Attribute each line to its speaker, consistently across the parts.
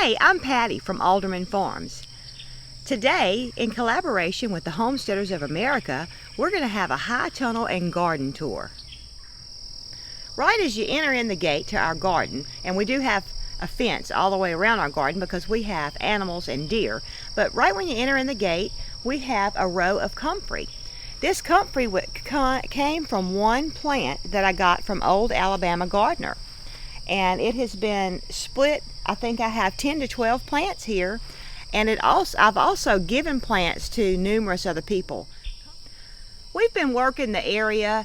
Speaker 1: Hey, I'm Patty from Alderman Farms. Today, in collaboration with the Homesteaders of America, we're going to have a high tunnel and garden tour. Right as you enter in the gate to our garden, and we do have a fence all the way around our garden because we have animals and deer, but right when you enter in the gate, we have a row of comfrey. This comfrey came from one plant that I got from Old Alabama Gardener, and it has been split. I think I have 10 to 12 plants here, and I've also given plants to numerous other people. We've been working the area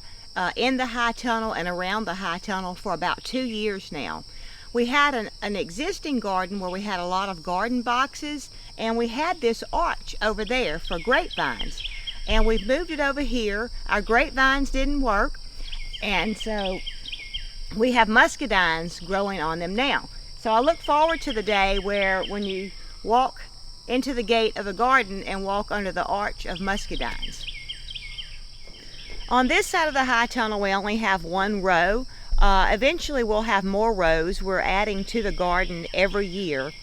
Speaker 1: in the high tunnel and around the high tunnel for about 2 years now. We had an existing garden where we had a lot of garden boxes, and we had this arch over there for grapevines, and we've moved it over here. Our grapevines didn't work, and so we have muscadines growing on them now. So I look forward to the day where when you walk into the gate of the garden and walk under the arch of muscadines. On this side of the high tunnel, we only have one row. Eventually we'll have more rows. We're adding to the garden every year.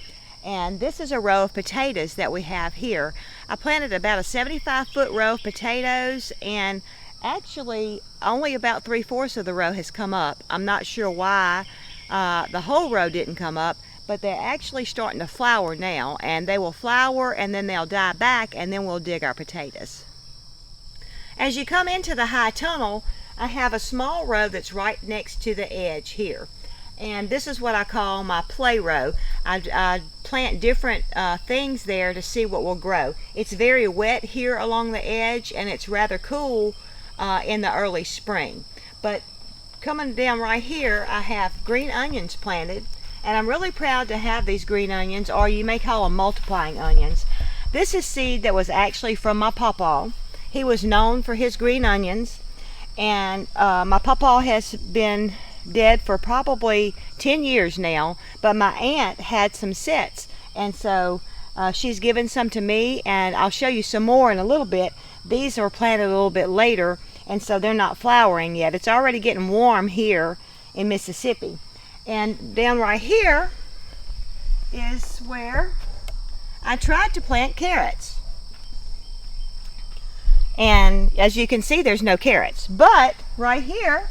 Speaker 1: And this is a row of potatoes that we have here. I planted about a 75-foot row of potatoes, and actually only about 3/4 of the row has come up. I'm not sure why the whole row didn't come up, but they're actually starting to flower now, and they will flower and then they'll die back, and then we'll dig our potatoes. As you come into the high tunnel, I have a small row that's right next to the edge here, and this is what I call my play row. I plant different things there to see what will grow. It's very wet here along the edge, and it's rather cool in the early spring. But coming down right here, I have green onions planted, and I'm really proud to have these green onions, or you may call them multiplying onions. This is seed that was actually from my pawpaw. He was known for his green onions, and my pawpaw has been dead for probably 10 years now, but my aunt had some sets, and so she's given some to me, and I'll show you some more in a little bit. These are planted a little bit later, and so they're not flowering yet. It's already getting warm here in Mississippi. And down right here is where I tried to plant carrots. And as you can see, there's no carrots. But right here,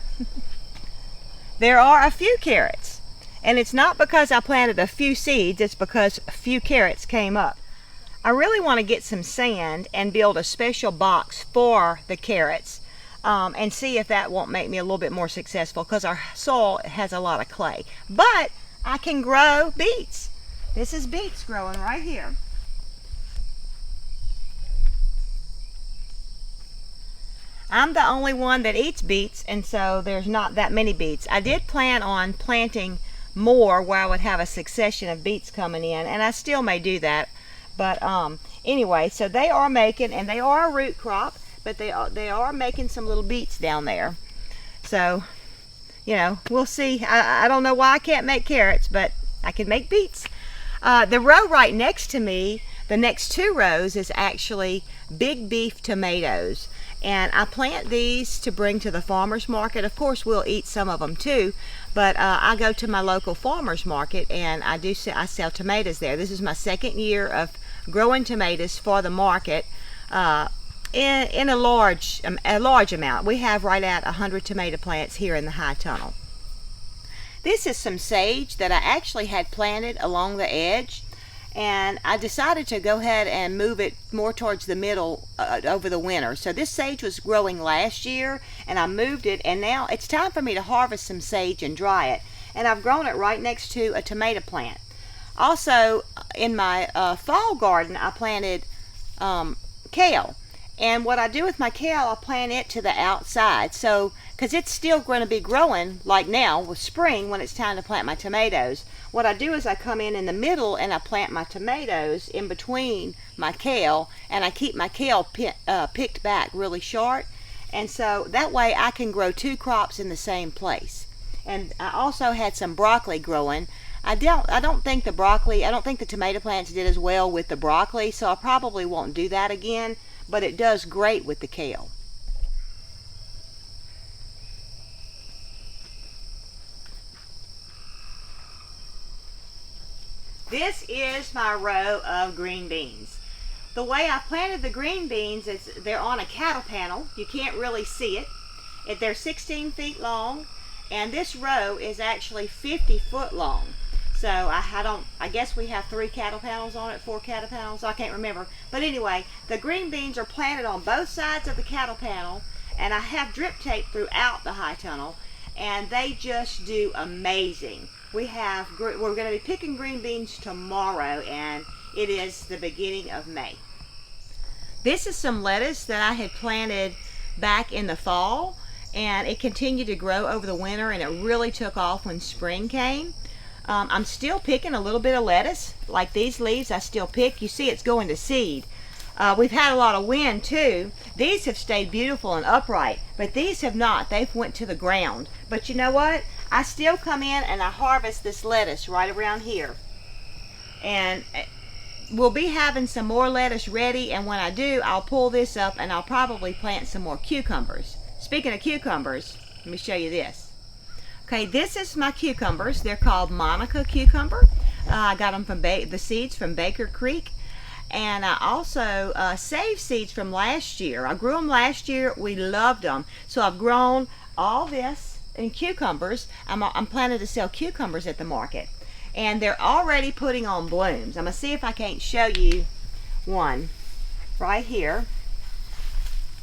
Speaker 1: there are a few carrots. And it's not because I planted a few seeds, it's because a few carrots came up. I really want to get some sand and build a special box for the carrots, and see if that won't make me a little bit more successful, because our soil has a lot of clay. But I can grow beets. This is beets growing right here. I'm the only one that eats beets, and so there's not that many beets. I did plan on planting more where I would have a succession of beets coming in, and I still may do that. But anyway, so they are making, and they are a root crop, but they are making some little beets down there. So, you know, we'll see. I don't know why I can't make carrots, but I can make beets. The row right next to me, the next two rows, is actually big beef tomatoes. And I plant these to bring to the farmer's market. Of course, we'll eat some of them too, but I go to my local farmer's market, and I sell tomatoes there. This is my second year of growing tomatoes for the market in a large amount. We have right at 100 tomato plants here in the high tunnel. This is some sage that I actually had planted along the edge, and I decided to go ahead and move it more towards the middle over the winter. So this sage was growing last year, and I moved it, and now it's time for me to harvest some sage and dry it. And I've grown it right next to a tomato plant. Also, in my fall garden, I planted kale. And what I do with my kale, I plant it to the outside, so because it's still going to be growing like now with spring when it's time to plant my tomatoes. What I do is I come in the middle and I plant my tomatoes in between my kale, and I keep my kale picked back really short, and so that way I can grow two crops in the same place. And I also had some broccoli growing. I don't think the tomato plants did as well with the broccoli, so I probably won't do that again, but it does great with the kale. This is my row of green beans. The way I planted the green beans is they're on a cattle panel. You can't really see it. They're 16 feet long, and this row is actually 50 foot long. So I guess we have 3 cattle panels on it, 4 cattle panels, I can't remember. But anyway, the green beans are planted on both sides of the cattle panel, and I have drip tape throughout the high tunnel, and they just do amazing. We're going to be picking green beans tomorrow, and it is the beginning of May. This is some lettuce that I had planted back in the fall, and it continued to grow over the winter, and it really took off when spring came. I'm still picking a little bit of lettuce. Like these leaves I still pick. You see it's going to seed. We've had a lot of wind too. These have stayed beautiful and upright, but these have not. They've went to the ground. But you know what? I still come in and I harvest this lettuce right around here. And we'll be having some more lettuce ready, and when I do, I'll pull this up and I'll probably plant some more cucumbers. Speaking of cucumbers, let me show you this. Okay, this is my cucumbers. They're called Monica cucumber. I got them from the seeds from Baker Creek. And I also saved seeds from last year. I grew them last year. We loved them. So I've grown all this in cucumbers. I'm planning to sell cucumbers at the market. And they're already putting on blooms. I'm going to see if I can't show you one right here.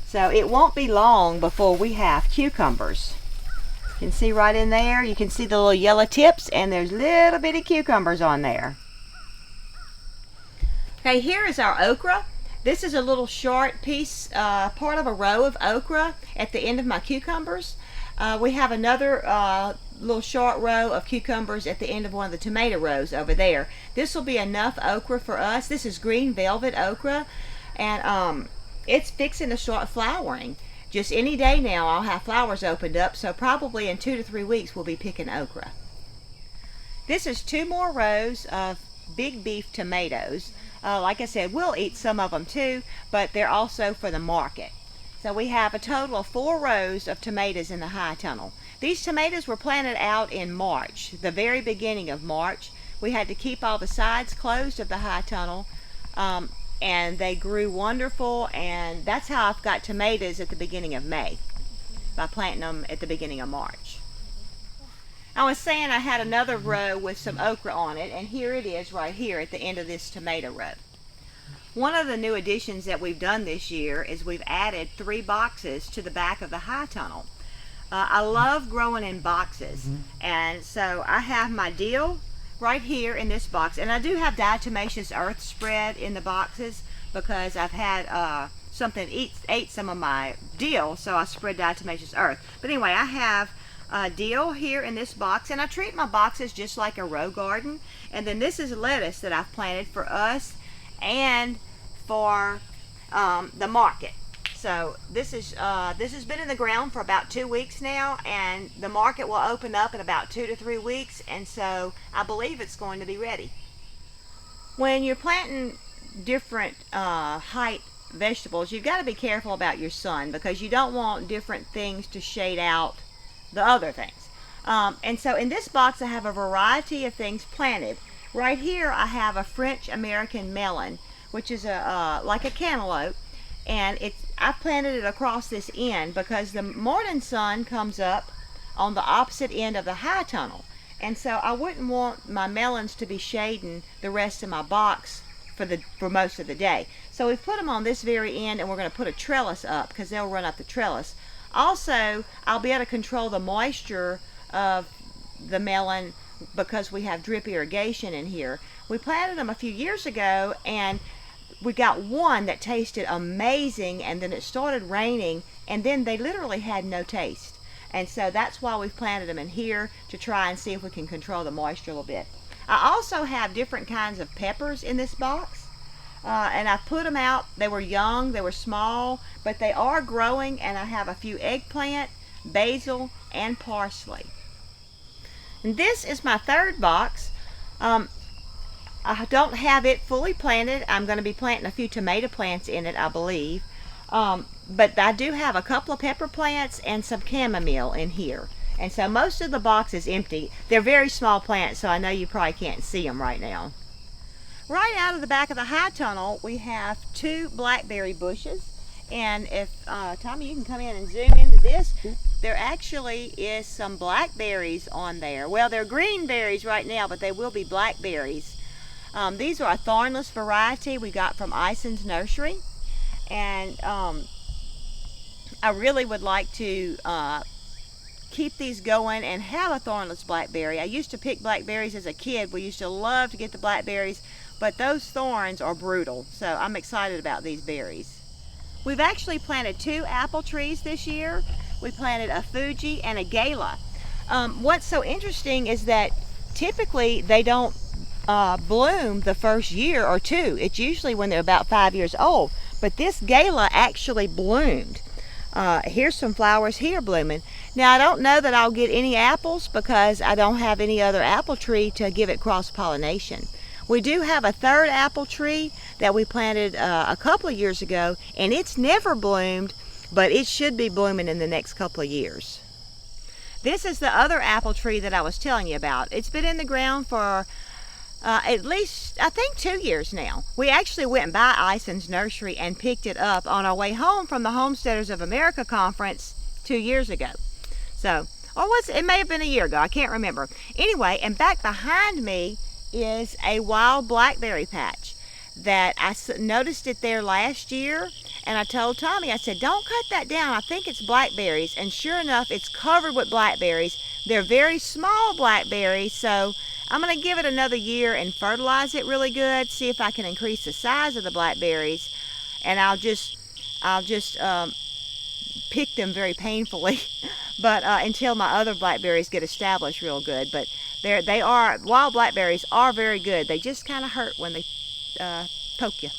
Speaker 1: So it won't be long before we have cucumbers. You can see right in there, you can see the little yellow tips, and there's little bitty cucumbers on there. Okay, here is our okra. This is a little short piece, part of a row of okra at the end of my cucumbers. We have another little short row of cucumbers at the end of one of the tomato rows over there. This will be enough okra for us. This is green velvet okra, and it's fixing to start flowering. Just any day now I'll have flowers opened up, so probably in 2 to 3 weeks we'll be picking okra. This is 2 more rows of big beef tomatoes. Like I said, we'll eat some of them too, but they're also for the market. So we have a total of 4 rows of tomatoes in the high tunnel. These tomatoes were planted out in March, the very beginning of March. We had to keep all the sides closed of the high tunnel, and they grew wonderful, and that's how I've got tomatoes at the beginning of May, by planting them at the beginning of March. I was saying I had another row with some okra on it, and here it is right here at the end of this tomato row. One of the new additions that we've done this year is we've added 3 boxes to the back of the high tunnel. I love growing in boxes, and so I have my dill right here in this box, and I do have diatomaceous earth spread in the boxes because I've had something ate some of my dill, so I spread diatomaceous earth. But anyway, I have dill here in this box, and I treat my boxes just like a row garden. And then this is lettuce that I've planted for us and for the market. So this has been in the ground for about 2 weeks now, and the market will open up in about 2 to 3 weeks, and so I believe it's going to be ready. When you're planting different height vegetables, you've got to be careful about your sun, because you don't want different things to shade out the other things. And so in this box I have a variety of things planted. Right here I have a French American melon, which is like a cantaloupe, and I planted it across this end because the morning sun comes up on the opposite end of the high tunnel, and so I wouldn't want my melons to be shading the rest of my box for most of the day. So we've put them on this very end, and we're going to put a trellis up because they'll run up the trellis. Also, I'll be able to control the moisture of the melon because we have drip irrigation in here. We planted them a few years ago, and we got one that tasted amazing, and then it started raining, and then they literally had no taste. And so that's why we've planted them in here, to try and see if we can control the moisture a little bit. I also have different kinds of peppers in this box, and I put them out. They were young, they were small, but they are growing, and I have a few eggplant, basil, and parsley. And this is my 3rd box. I don't have it fully planted. I'm going to be planting a few tomato plants in it, I believe. But I do have a couple of pepper plants and some chamomile in here. And so most of the box is empty. They're very small plants, so I know you probably can't see them right now. Right out of the back of the high tunnel, we have 2 blackberry bushes. And if, Tommy, you can come in and zoom into this, there actually is some blackberries on there. Well, they're green berries right now, but they will be blackberries. These are a thornless variety we got from Ison's Nursery. And I really would like to keep these going and have a thornless blackberry. I used to pick blackberries as a kid. We used to love to get the blackberries, but those thorns are brutal. So I'm excited about these berries. We've actually planted 2 apple trees this year. We planted a Fuji and a Gala. What's so interesting is that typically they don't bloom the first year or 2. It's usually when they're about 5 years old. But this Gala actually bloomed. Here's some flowers here blooming. Now I don't know that I'll get any apples because I don't have any other apple tree to give it cross-pollination. We do have a 3rd apple tree that we planted a couple of years ago, and it's never bloomed, but it should be blooming in the next couple of years. This is the other apple tree that I was telling you about. It's been in the ground for at least, I think, 2 years now. We actually went by Ison's Nursery and picked it up on our way home from the Homesteaders of America conference 2 years ago. So, or it may have been a year ago, I can't remember. Anyway, and back behind me is a wild blackberry patch that I noticed it there last year, and I told Tommy, I said, don't cut that down, I think it's blackberries. And sure enough, it's covered with blackberries. They're very small blackberries, so I'm going to give it another year and fertilize it really good, see if I can increase the size of the blackberries, and I'll just pick them very painfully but until my other blackberries get established real good. But wild blackberries are very good. They just kind of hurt when they poke you.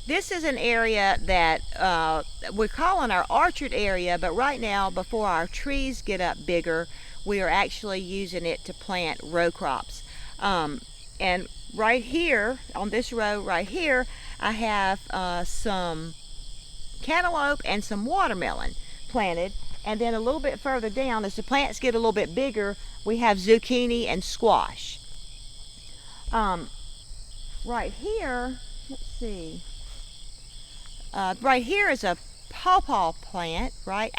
Speaker 1: This is an area that we're calling our orchard area, but right now, before our trees get up bigger, we are actually using it to plant row crops. And right here, on this row right here, I have some cantaloupe and some watermelon planted. And then a little bit further down, as the plants get a little bit bigger, we have zucchini and squash. Right here, let's see. Right here is a pawpaw plant, right?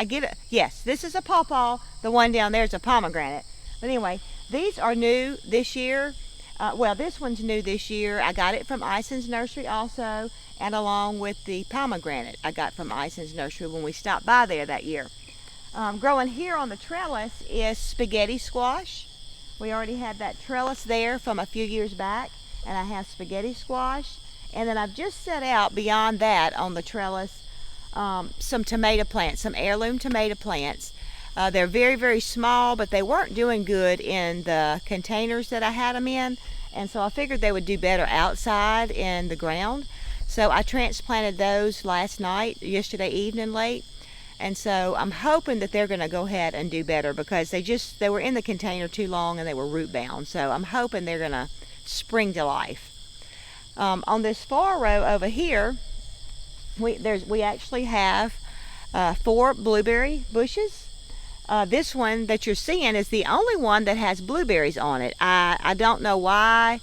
Speaker 1: Yes, this is a pawpaw. The one down there is a pomegranate. But anyway, these are new this year. Well, this one's new this year. I got it from Ison's Nursery also, and along with the pomegranate I got from Ison's Nursery when we stopped by there that year. Growing here on the trellis is spaghetti squash. We already had that trellis there from a few years back, and I have spaghetti squash. And then I've just set out beyond that on the trellis some tomato plants, some heirloom tomato plants. They're very, very small, but they weren't doing good in the containers that I had them in, and so I figured they would do better outside in the ground. So I transplanted those yesterday evening late, and so I'm hoping that they're going to go ahead and do better because they were in the container too long and they were root bound. So I'm hoping they're going to spring to life. On this far row over here, we actually have 4 blueberry bushes. This one that you're seeing is the only one that has blueberries on it. I don't know why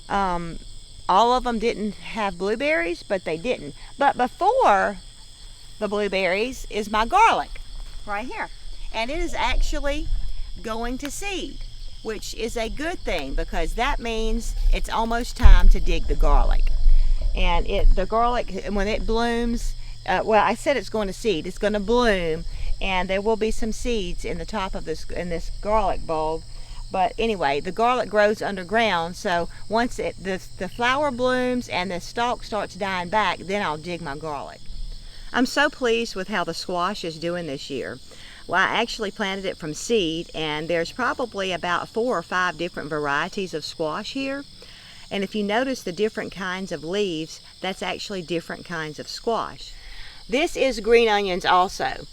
Speaker 1: all of them didn't have blueberries, but they didn't. But before the blueberries is my garlic right here, and it is actually going to seed, which is a good thing because that means it's almost time to dig the garlic. And the garlic, when it blooms, well, I said it's going to seed. It's going to bloom, and there will be some seeds in the top of this garlic bulb. But anyway, the garlic grows underground, so once the flower blooms and the stalk starts dying back, then I'll dig my garlic. I'm so pleased with how the squash is doing this year. Well, I actually planted it from seed, and there's probably about 4 or 5 different varieties of squash here. And if you notice the different kinds of leaves, that's actually different kinds of squash. This is green onions also,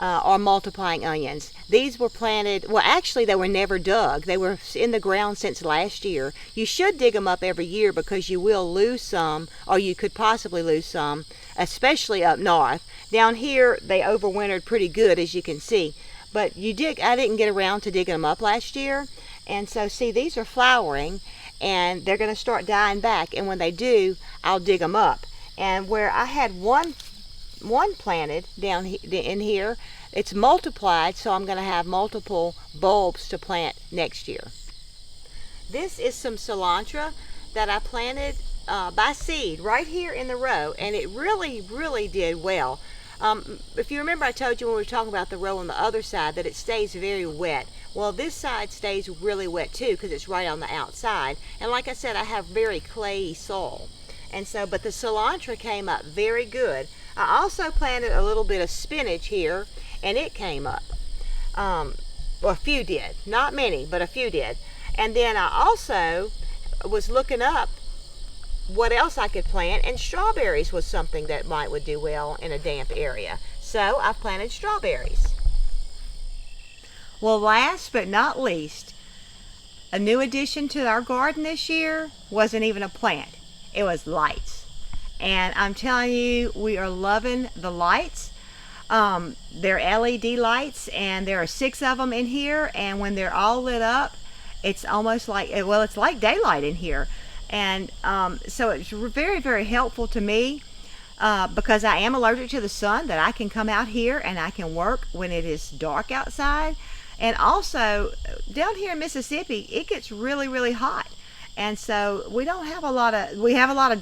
Speaker 1: or multiplying onions. These were planted, well, actually they were never dug. They were in the ground since last year. You should dig them up every year because you will lose some, or you could possibly lose some, especially up north. Down here, they overwintered pretty good, as you can see. But I didn't get around to digging them up last year. And so, see, these are flowering. and they're going to start dying back, and when they do, I'll dig them up. And where I had one planted down in here, it's multiplied, so I'm going to have multiple bulbs to plant next year. This is some cilantro that I planted by seed right here in the row, and it really did well. If you remember, I told you when we were talking about the row on the other side that it stays very wet. Well, this side stays really wet too because it's right on the outside, and like I said, I have very clayey soil, and so but the cilantro came up very good. I also planted a little bit of spinach here, and it came up. Well, a few did, not many, but a few did. And then I also was looking up what else I could plant, and strawberries was something that would do well in a damp area. So I've planted strawberries. Well, last but not least, a new addition to our garden this year wasn't even a plant. It was lights. And I'm telling you, we are loving the lights. They're LED lights, and there are 6 of them in here, and when they're all lit up, it's almost like, well, it's like daylight in here. And so it's very helpful to me because I am allergic to the sun, that I can come out here and I can work when it is dark outside. And also down here in Mississippi, it gets really hot, and so we have a lot of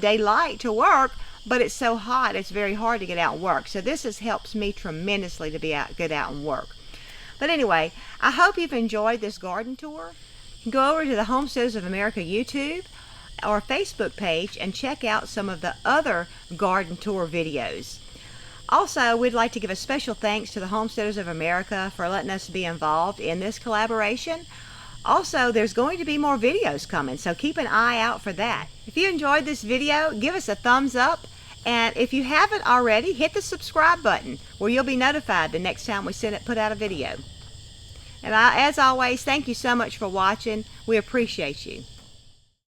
Speaker 1: daylight to work, but it's so hot it's very hard to get out and work. So this helps me tremendously to get out and work. But anyway, I hope you've enjoyed this garden tour. Go over to the Homesteaders of America YouTube or Facebook page and check out some of the other garden tour videos. Also, we'd like to give a special thanks to the Homesteaders of America for letting us be involved in this collaboration. Also, there's going to be more videos coming, so keep an eye out for that. If you enjoyed this video, give us a thumbs up, and if you haven't already, hit the subscribe button where you'll be notified the next time we put out a video. And as always, thank you so much for watching. We appreciate you.